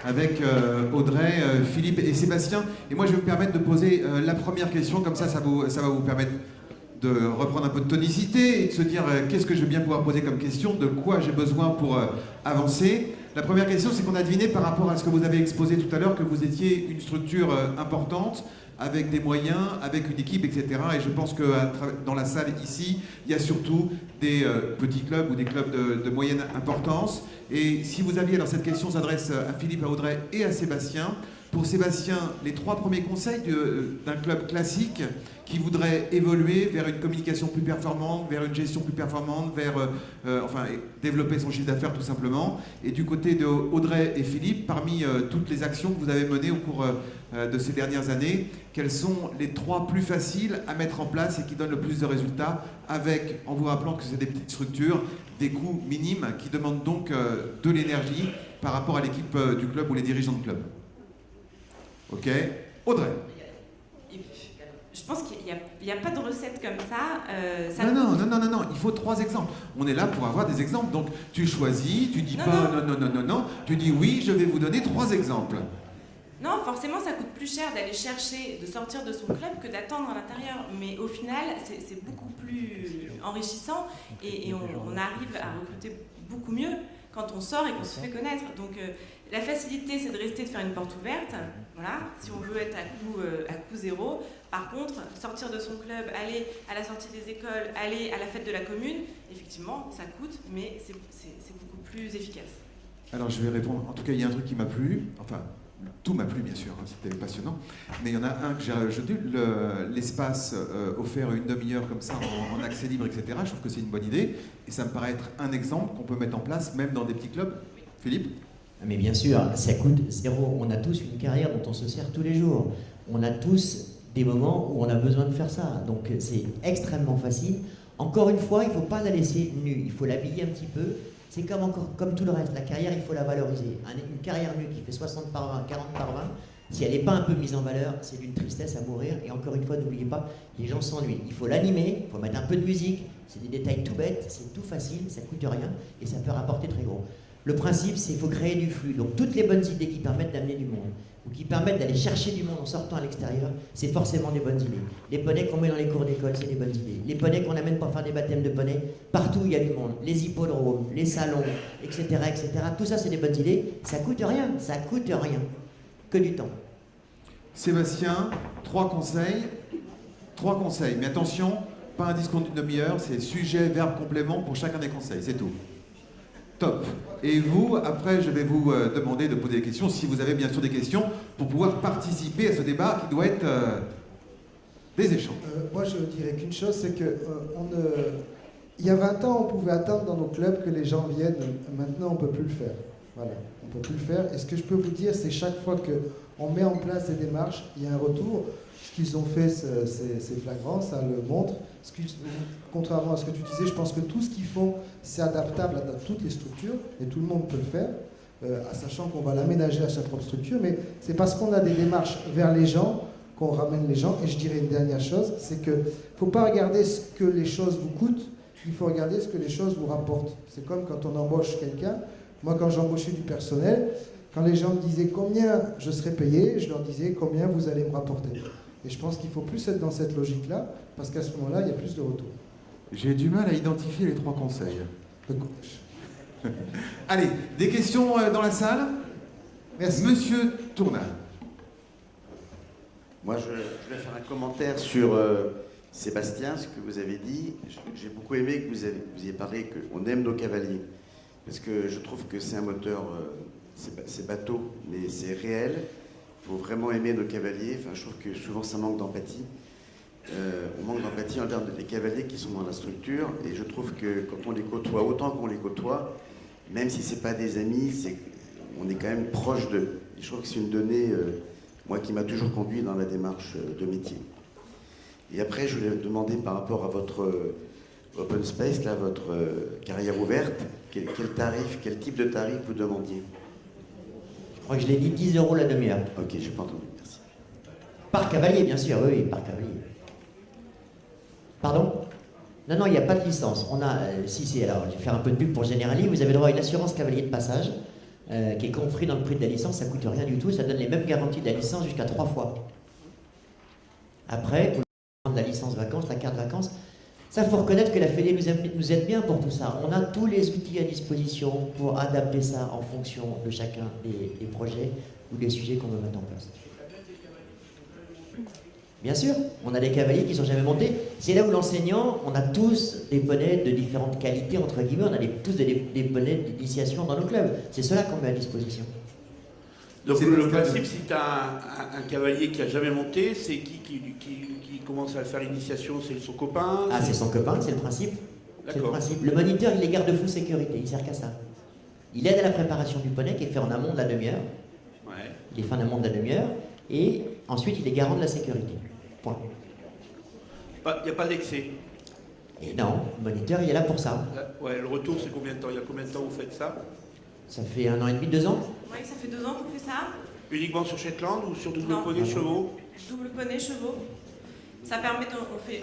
avec Audrey, Philippe et Sébastien. Et moi, je vais me permettre de poser la première question, comme ça va vous permettre de reprendre un peu de tonicité et de se dire qu'est-ce que je vais bien pouvoir poser comme question, de quoi j'ai besoin pour avancer. La première question, c'est qu'on a deviné par rapport à ce que vous avez exposé tout à l'heure que vous étiez une structure importante, avec des moyens, avec une équipe, etc. Et je pense que dans la salle ici, il y a surtout des petits clubs ou des clubs de moyenne importance. Et si vous aviez, alors cette question s'adresse à Philippe, à Audrey et à Sébastien. Pour Sébastien, les 3 premiers conseils d'un club classique qui voudrait évoluer vers une communication plus performante, vers une gestion plus performante, vers enfin, développer son chiffre d'affaires tout simplement. Et du côté de Audrey et Philippe, parmi toutes les actions que vous avez menées au cours de ces dernières années, quelles sont les 3 plus faciles à mettre en place et qui donnent le plus de résultats, avec, en vous rappelant que c'est des petites structures, des coûts minimes qui demandent donc de l'énergie par rapport à l'équipe du club ou les dirigeants de club. Ok, Audrey. Je pense qu'il n'y a pas de recette comme ça. Non, il faut 3 exemples. On est là pour avoir des exemples. Donc tu choisis, tu dis non, tu dis oui, je vais vous donner 3 exemples. Non, forcément, ça coûte plus cher d'aller chercher, de sortir de son club que d'attendre à l'intérieur. Mais au final, c'est beaucoup plus enrichissant et on arrive à recruter beaucoup mieux quand on sort et qu'on se fait connaître. Donc la facilité, c'est de rester, de faire une porte ouverte, voilà, si on veut être à coût zéro. Par contre, sortir de son club, aller à la sortie des écoles, aller à la fête de la commune, effectivement, ça coûte, mais c'est beaucoup plus efficace. Alors je vais répondre. En tout cas, il y a un truc qui m'a plu, enfin, tout m'a plu bien sûr, hein, c'était passionnant, mais il y en a un que j'ai rajouté, l'espace offert une demi-heure comme ça en accès libre, etc. Je trouve que c'est une bonne idée, et ça me paraît être un exemple qu'on peut mettre en place, même dans des petits clubs. Philippe ? Mais bien sûr, ça coûte zéro. On a tous une carrière dont on se sert tous les jours. On a tous des moments où on a besoin de faire ça. Donc c'est extrêmement facile. Encore une fois, il ne faut pas la laisser nue. Il faut l'habiller un petit peu. C'est comme tout le reste. La carrière, il faut la valoriser. Une carrière nue qui fait 60 par 20, 40 par 20, si elle n'est pas un peu mise en valeur, c'est d'une tristesse à mourir. Et encore une fois, n'oubliez pas, les gens s'ennuient. Il faut l'animer, il faut mettre un peu de musique. C'est des détails tout bêtes, c'est tout facile, ça ne coûte rien et ça peut rapporter très gros. Le principe, c'est qu'il faut créer du flux. Donc toutes les bonnes idées qui permettent d'amener du monde, ou qui permettent d'aller chercher du monde en sortant à l'extérieur, c'est forcément des bonnes idées. Les poneys qu'on met dans les cours d'école, c'est des bonnes idées. Les poneys qu'on amène pour faire des baptêmes de poneys, partout il y a du monde. Les hippodromes, les salons, etc., etc. Tout ça, c'est des bonnes idées. Ça coûte rien, que du temps. Sébastien, 3 conseils. 3 conseils, mais attention, pas un discours d'une demi-heure, c'est sujet, verbe, complément pour chacun des conseils, c'est tout. Top. Et vous, après, je vais vous demander de poser des questions, si vous avez bien sûr des questions, pour pouvoir participer à ce débat qui doit être des échanges. Moi, je dirais qu'une chose, c'est que il y a 20 ans, on pouvait attendre dans nos clubs que les gens viennent. Maintenant, on ne peut plus le faire. Voilà, on ne peut plus le faire. Et ce que je peux vous dire, c'est chaque fois qu'on met en place des démarches, il y a un retour. Ce qu'ils ont fait, c'est flagrant, ça le montre. Contrairement à ce que tu disais, je pense que tout ce qu'ils font, c'est adaptable à toutes les structures, et tout le monde peut le faire, sachant qu'on va l'aménager à sa propre structure, mais c'est parce qu'on a des démarches vers les gens qu'on ramène les gens. Et je dirais une dernière chose, c'est qu'il ne faut pas regarder ce que les choses vous coûtent, il faut regarder ce que les choses vous rapportent. C'est comme quand on embauche quelqu'un. Moi, quand j'embauchais du personnel, quand les gens me disaient combien je serais payé, je leur disais combien vous allez me rapporter. Et je pense qu'il faut plus être dans cette logique-là, parce qu'à ce moment-là, il y a plus de retour. J'ai du mal à identifier les 3 conseils. Allez, des questions dans la salle ? Merci. Monsieur Tournal. Moi, je vais faire un commentaire sur Sébastien, ce que vous avez dit. J'ai beaucoup aimé que vous ayez parlé qu'on aime nos cavaliers. Parce que je trouve que c'est un moteur, c'est bateau, mais c'est réel. Il faut vraiment aimer nos cavaliers. Enfin, je trouve que souvent ça manque d'empathie. On manque d'empathie envers les cavaliers qui sont dans la structure. Et je trouve que quand on les côtoie, autant qu'on les côtoie, même si ce n'est pas des amis, on est quand même proche d'eux. Et je trouve que c'est une donnée, moi, qui m'a toujours conduit dans la démarche de métier. Et après, je voulais vous demander par rapport à votre open space, là, votre carrière ouverte, quel type de tarif vous demandiez? Je crois que je l'ai dit, 10 € la demi-heure. Ok, j'ai pas entendu, merci. Par cavalier, bien sûr, oui, par cavalier. Pardon? Non, il n'y a pas de licence. On a, alors, je vais faire un peu de pub pour Generali, vous avez droit à une assurance cavalier de passage. qui est compris dans le prix de la licence, ça coûte rien du tout, ça donne les mêmes garanties de la licence jusqu'à 3 fois. Après, pour prendre la licence vacances, la carte vacances, ça faut reconnaître que la Fédé nous aide bien pour tout ça. On a tous les outils à disposition pour adapter ça en fonction de chacun des projets ou des sujets qu'on veut mettre en place. Bien sûr, on a des cavaliers qui ne sont jamais montés. C'est là où l'enseignant, on a tous des poneys de différentes qualités, entre guillemets, on a tous des poneys d'initiation dans nos clubs. C'est cela qu'on met à disposition. Donc le principe, si tu as un cavalier qui n'a jamais monté, c'est qui commence à faire l'initiation? C'est son copain? Ah, c'est son copain, c'est le principe. C'est le principe. Le moniteur, il est garde-fou sécurité, il ne sert qu'à ça. Il aide à la préparation du poney qui est fait en amont de la demi-heure. Ouais. Il est fait en amont de la demi-heure et ensuite il est garant de la sécurité. Point. Il n'y a pas d'excès? Et non, le moniteur, il est là pour ça. Ouais, le retour, c'est combien de temps? Il y a combien de temps vous faites ça? Ça fait 1 an et demi, 2 ans. Oui, ça fait 2 ans qu'on fait ça. Uniquement sur Shetland ou sur double Non. poney chevaux? Double poney, chevaux. Ça permet,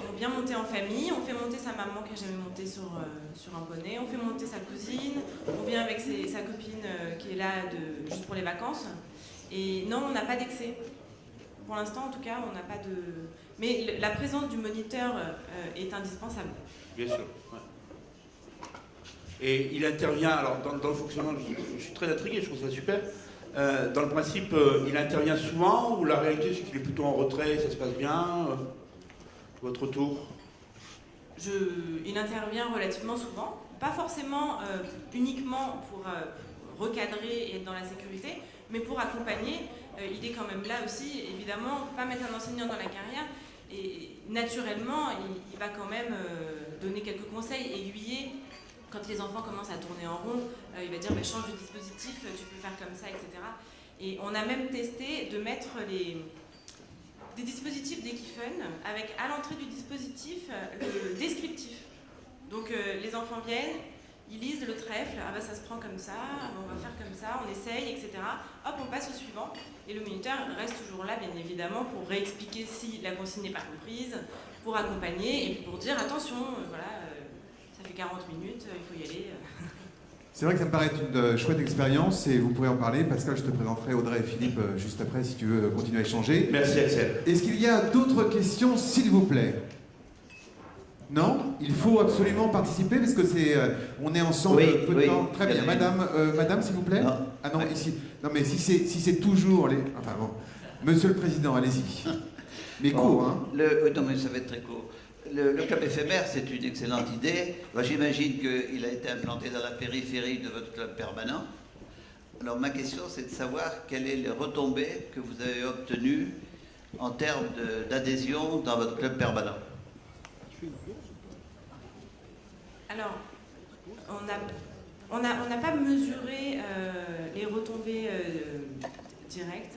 on vient monter en famille, on fait monter sa maman qui n'a jamais monté sur un poney, on fait monter sa cousine, on vient avec sa copine qui est là juste pour les vacances. Et non, on n'a pas d'excès. Pour l'instant, en tout cas, on n'a pas de... Mais la présence du moniteur est indispensable. Bien sûr. Ouais. Et il intervient, alors dans le fonctionnement, je suis très intrigué, je trouve ça super. Dans le principe, il intervient souvent ou la réalité c'est qu'il est plutôt en retrait, ça se passe bien? Votre tour? Il intervient relativement souvent, pas forcément uniquement pour recadrer et être dans la sécurité, mais pour accompagner. Il est quand même là aussi, évidemment, on ne peut pas mettre un enseignant dans la carrière, et naturellement, il va quand même donner quelques conseils, aiguiller. Quand les enfants commencent à tourner en rond, il va dire change de dispositif, tu peux faire comme ça, etc. Et on a même testé de mettre des dispositifs d'Equiphone avec à l'entrée du dispositif le descriptif. Donc les enfants viennent, ils lisent le trèfle, ah bah ça se prend comme ça, on va faire comme ça, on essaye, etc. Hop, on passe au suivant. Et le moniteur reste toujours là, bien évidemment, pour réexpliquer si la consigne n'est pas comprise, pour accompagner et puis pour dire attention, voilà, ça fait 40 minutes, il faut y aller. C'est vrai que ça me paraît être une chouette expérience et vous pourrez en parler. Pascal, je te présenterai Audrey et Philippe juste après si tu veux continuer à échanger. Merci Axel. Est-ce qu'il y a d'autres questions, s'il vous plaît? Non? Il faut absolument participer parce que on est ensemble peu de temps. Très bien. Madame, s'il vous plaît? Non. Ah non, ici. Non, mais si c'est toujours les... Enfin bon. Monsieur le Président, allez-y. Mais court, hein? Non, mais ça va être très court. Le club éphémère, c'est une excellente idée. J'imagine qu'il a été implanté dans la périphérie de votre club permanent. Alors ma question, c'est de savoir quelles sont les retombées que vous avez obtenues en termes d'adhésion dans votre club permanent. Alors, on n'a pas mesuré les retombées directes.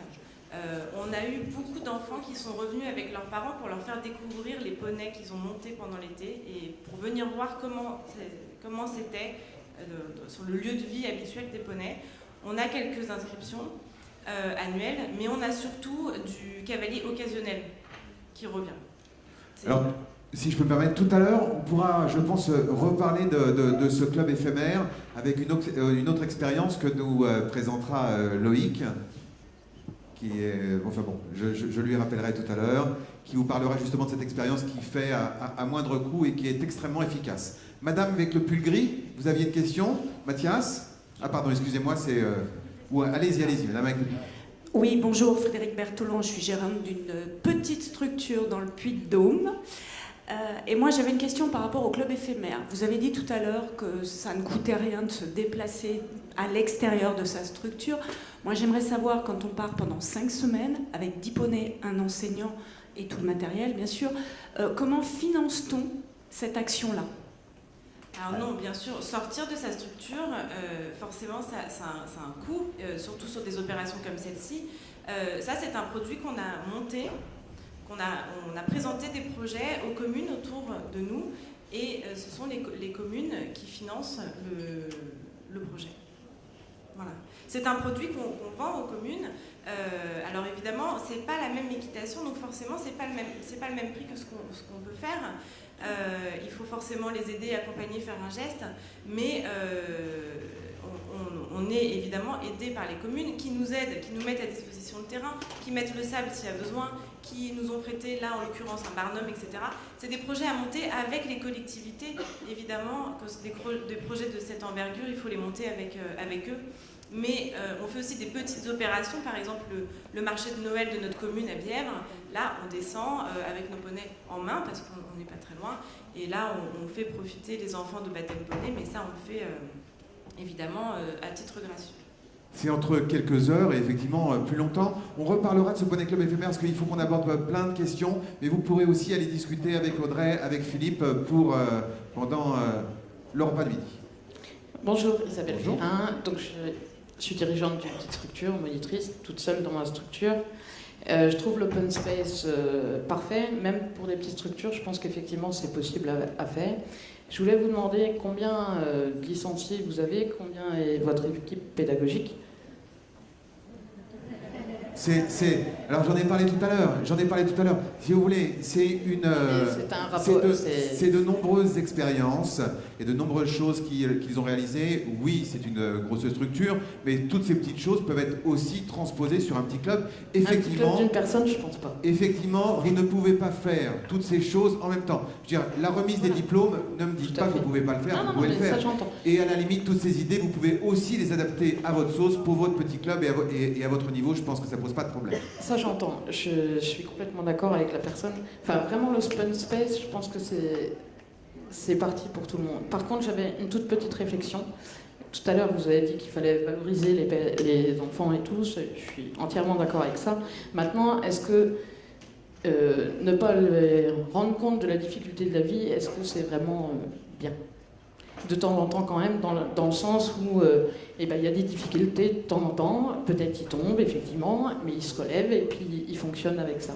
On a eu beaucoup d'enfants qui sont revenus avec leurs parents pour leur faire découvrir les poneys qu'ils ont montés pendant l'été et pour venir voir comment c'était sur le lieu de vie habituel des poneys. On a quelques inscriptions annuelles, mais on a surtout du cavalier occasionnel qui revient. Alors, si je peux me permettre, tout à l'heure, on pourra, je pense, reparler de ce club éphémère avec une autre expérience que nous présentera Loïc, qui est, enfin bon, je lui rappellerai tout à l'heure, qui vous parlera justement de cette expérience qui fait à moindre coût et qui est extrêmement efficace. Madame avec le pull gris, vous aviez une question? Mathias? Ah pardon, excusez-moi, c'est... allez-y, madame avec le... Oui, bonjour, Frédéric Bertolon, je suis gérante d'une petite structure dans le Puy-de-Dôme. Et moi, j'avais une question par rapport au club éphémère. Vous avez dit tout à l'heure que ça ne coûtait rien de se déplacer à l'extérieur de sa structure. Moi, j'aimerais savoir, quand on part pendant 5 semaines, avec 10 poneys, un enseignant et tout le matériel, bien sûr, comment finance-t-on cette action-là? Alors non, bien sûr, sortir de sa structure, forcément, ça a un coût, surtout sur des opérations comme celle-ci. Ça, c'est un produit qu'on a monté, on a présenté des projets aux communes autour de nous, et ce sont les communes qui financent le projet. Voilà. C'est un produit qu'on vend aux communes. Alors évidemment, c'est pas la même équitation, donc forcément, c'est pas le même prix que ce qu'on peut faire. Il faut forcément les aider, accompagner, faire un geste, mais on est évidemment aidé par les communes qui nous aident, qui nous mettent à disposition le terrain, qui mettent le sable s'il y a besoin, qui nous ont prêté, là en l'occurrence, un barnum, etc. C'est des projets à monter avec les collectivités. Évidemment, quand c'est des projets de cette envergure, il faut les monter avec eux. Mais on fait aussi des petites opérations, par exemple le marché de Noël de notre commune à Bièvre. Là, on descend avec nos bonnets en main, parce qu'on n'est pas très loin. Et là, on fait profiter les enfants de baptême bonnet, mais ça, on le fait évidemment à titre gracieux. C'est entre quelques heures et effectivement plus longtemps. On reparlera de ce bonnet club éphémère parce qu'il faut qu'on aborde plein de questions. Mais vous pourrez aussi aller discuter avec Audrey, avec Philippe pendant le repas de midi. Bonjour, Isabelle Bonjour. Ferrin. Donc, je suis dirigeante d'une petite structure, monitrice, toute seule dans ma structure. Je trouve l'open space parfait, même pour des petites structures. Je pense qu'effectivement, c'est possible à faire. Je voulais vous demander combien de licenciés vous avez, combien est votre équipe pédagogique. Alors j'en ai parlé tout à l'heure. Si vous voulez, c'est de nombreuses expériences et de nombreuses choses qu'ils ont réalisées. Oui, c'est une grosse structure, mais toutes ces petites choses peuvent être aussi transposées sur un petit club. Effectivement, un petit club d'une personne, je pense pas. Effectivement, vous ne pouvez pas faire toutes ces choses en même temps. Je veux dire, la remise des diplômes, ne me dites pas que vous ne pouvez pas le faire, vous pouvez le faire. Ça, j'entends. Et à la limite, toutes ces idées, vous pouvez aussi les adapter à votre sauce, pour votre petit club et à votre niveau. Je pense que ça pose pas de problème. Ça, j'entends. Je suis complètement d'accord avec la personne. Enfin, vraiment, l'open space, je pense que c'est parti pour tout le monde. Par contre, j'avais une toute petite réflexion. Tout à l'heure, vous avez dit qu'il fallait valoriser les enfants et tout. Je suis entièrement d'accord avec ça. Maintenant, est-ce que ne pas les rendre compte de la difficulté de la vie, est-ce que c'est vraiment bien ? De temps en temps quand même, dans le sens où il y a des difficultés de temps en temps, peut-être ils tombent effectivement, mais ils se relèvent et puis ils fonctionnent avec ça.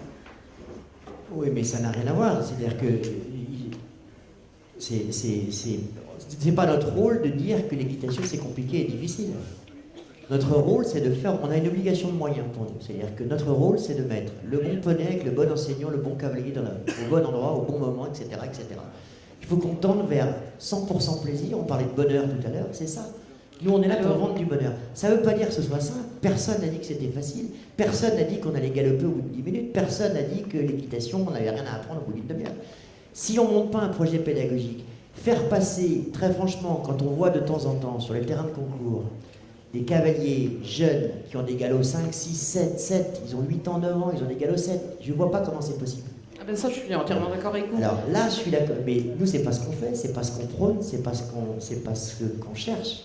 Oui, mais ça n'a rien à voir. C'est-à-dire que c'est pas notre rôle de dire que l'équitation c'est compliqué et difficile. Notre rôle, c'est de faire... On a une obligation de moyens pour nous. C'est-à-dire que notre rôle, c'est de mettre le bon poney avec le bon enseignant, le bon cavalier au bon endroit, au bon moment, etc., etc. Il faut qu'on tende vers 100% plaisir. On parlait de bonheur tout à l'heure, c'est ça. Nous, on est là pour vendre du bonheur. Ça ne veut pas dire que ce soit simple. Personne n'a dit que c'était facile. Personne n'a dit qu'on allait galoper au bout de 10 minutes. Personne n'a dit que l'équitation, on n'avait rien à apprendre au bout d'une demi-heure. Si on ne monte pas un projet pédagogique, faire passer, très franchement, quand on voit de temps en temps sur les terrains de concours, des cavaliers jeunes qui ont des galops 5, 6, 7, ils ont 8 ans, 9 ans, ils ont des galops 7. Je ne vois pas comment c'est possible. Ah ben ça, je suis entièrement d'accord avec vous. Alors là, je suis d'accord. Mais nous, c'est pas ce qu'on fait, c'est pas ce qu'on prône, c'est pas ce qu'on cherche.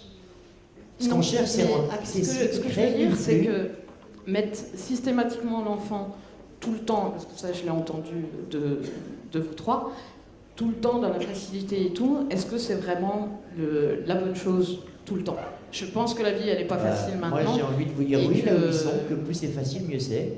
Ce qu'on cherche, c'est rendre accessible. Ce que je veux dire, c'est que mettre systématiquement l'enfant tout le temps, parce que ça, je l'ai entendu de vous trois, tout le temps dans la facilité et tout, est-ce que c'est vraiment la bonne chose tout le temps? Je pense que la vie, elle n'est pas facile maintenant. Moi, j'ai envie de vous dire oui, là où ils sont, que plus c'est facile, mieux c'est.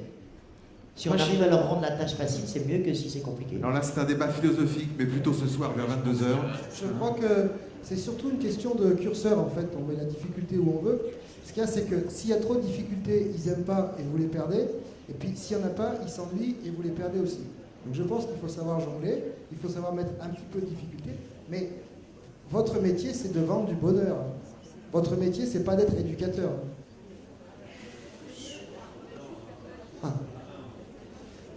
Si on arrive à leur rendre la tâche facile, c'est mieux que si c'est compliqué. Alors là, c'est un débat philosophique, mais plutôt ce soir vers 22h. Je crois que c'est surtout une question de curseur, en fait. On met la difficulté où on veut. Ce qu'il y a, c'est que s'il y a trop de difficultés, ils n'aiment pas et vous les perdez. Et puis, s'il n'y en a pas, ils s'ennuient et vous les perdez aussi. Donc je pense qu'il faut savoir jongler, il faut savoir mettre un petit peu de difficulté. Mais votre métier, c'est de vendre du bonheur. Votre métier, c'est pas d'être éducateur. Ah.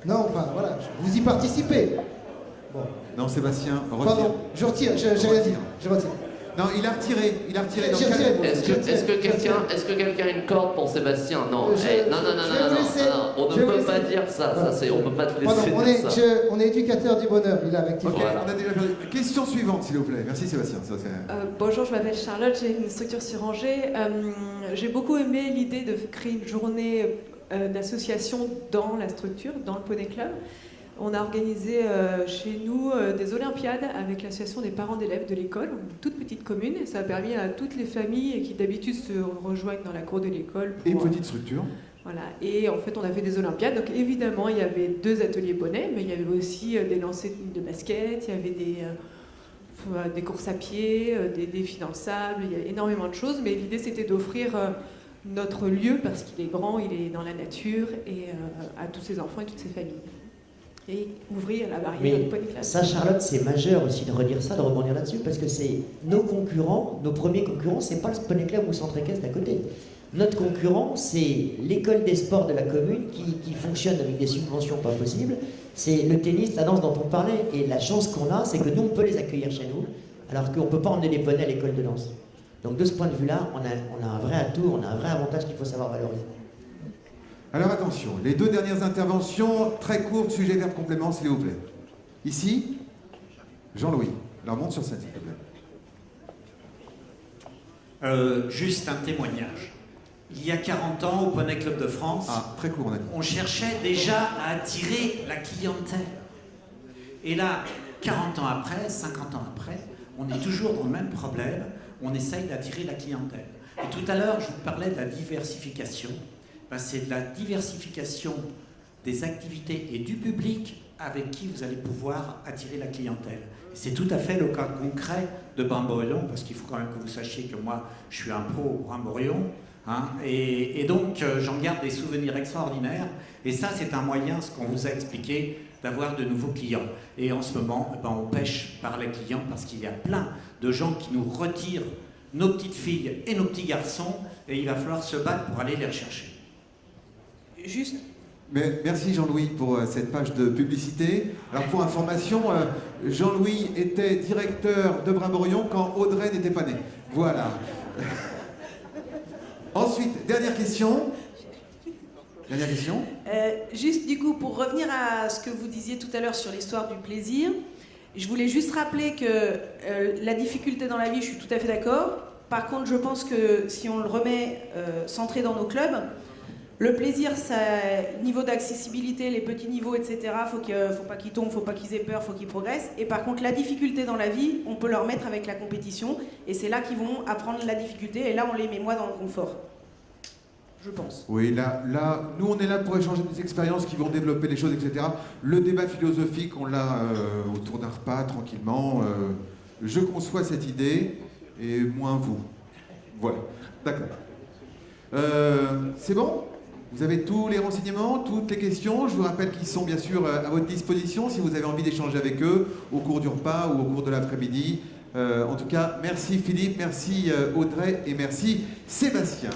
Non, enfin, voilà, vous y participez. Bon. Non, Sébastien, retire. Pardon, je retire, j'ai rien dit. Je retire. Non, il a retiré dans le J'ai retiré. Est-ce que quelqu'un a une corde pour Sébastien? Non. Non, on ne peut pas dire ça. On ne peut pas te laisser dire ça. On est éducateur du bonheur, il a rectifié. Ok, Voilà. on a déjà perdu. Question suivante, s'il vous plaît. Merci Sébastien. Bonjour, je m'appelle Charlotte, j'ai une structure sur Angers. J'ai beaucoup aimé l'idée de créer une journée d'association dans la structure, dans le Poney Club. On a organisé chez nous des Olympiades avec l'association des parents d'élèves de l'école, une toute petite commune, et ça a permis à toutes les familles qui d'habitude se rejoignent dans la cour de l'école. Et petite structure. Voilà. Et en fait, on a fait des Olympiades. Donc évidemment, il y avait 2 ateliers poney, mais il y avait aussi des lancers de basket, il y avait des courses à pied, des défis dans le sable, il y a énormément de choses. Mais l'idée, c'était d'offrir notre lieu, parce qu'il est grand, il est dans la nature, et à tous ces enfants et toutes ces familles. et ouvrir la barrière Mais de Poney Club. ça, Charlotte, c'est majeur aussi de redire ça, de rebondir là-dessus, parce que c'est nos concurrents, nos premiers concurrents, c'est pas le Poney Club ou Centre Équestre d'à côté. Notre concurrent, c'est l'école des sports de la commune qui fonctionne avec des subventions pas possibles. C'est le tennis, la danse dont on parlait. Et la chance qu'on a, c'est que nous, on peut les accueillir chez nous, alors qu'on ne peut pas emmener des poneys à l'école de danse. Donc de ce point de vue-là, on a un vrai atout, on a un vrai avantage qu'il faut savoir valoriser. Alors attention, les deux dernières interventions, très courtes, sujet, verbe, complément, s'il vous plaît. Ici, Jean-Louis. Alors monte sur scène, s'il te plaît. Juste un témoignage. Il y a 40 ans, au Poney Club de France, très court, on a dit. On cherchait déjà à attirer la clientèle. Et là, 40 ans après, 50 ans après, on est toujours dans le même problème, on essaye d'attirer la clientèle. Et tout à l'heure, je vous parlais de la diversification. Ben, c'est de la diversification des activités et du public avec qui vous allez pouvoir attirer la clientèle. Et c'est tout à fait le cas concret de Brimborion, parce qu'il faut quand même que vous sachiez que moi, je suis un pro Brimborion. Hein, et donc, j'en garde des souvenirs extraordinaires. Et ça, c'est un moyen, ce qu'on vous a expliqué, d'avoir de nouveaux clients. Et en ce moment, ben, on pêche par les clients parce qu'il y a plein de gens qui nous retirent nos petites filles et nos petits garçons. Et il va falloir se battre pour aller les rechercher. Juste. Mais merci Jean-Louis pour cette page de publicité. Alors pour information, Jean-Louis était directeur de Brimborion quand Audrey n'était pas née. Voilà. Ensuite, dernière question. Dernière question. Juste du coup, pour revenir à ce que vous disiez tout à l'heure sur l'histoire du plaisir, je voulais juste rappeler que la difficulté dans la vie, je suis tout à fait d'accord. Par contre, je pense que si on le remet centré dans nos clubs, le plaisir, ça, niveau d'accessibilité, les petits niveaux, etc., faut pas qu'ils tombent, faut pas qu'ils aient peur, faut qu'ils progressent. Et par contre, la difficulté dans la vie, on peut leur mettre avec la compétition, et c'est là qu'ils vont apprendre la difficulté, et là, on les met moins dans le confort. Je pense. Oui, là, nous, on est là pour échanger des expériences qui vont développer les choses, etc. Le débat philosophique, on l'a autour d'un repas, tranquillement. Je conçois cette idée, et moins vous. Voilà, d'accord. C'est bon ? Vous avez tous les renseignements, toutes les questions. Je vous rappelle qu'ils sont bien sûr à votre disposition si vous avez envie d'échanger avec eux au cours du repas ou au cours de l'après-midi. En tout cas, merci Philippe, merci Audrey et merci Sébastien.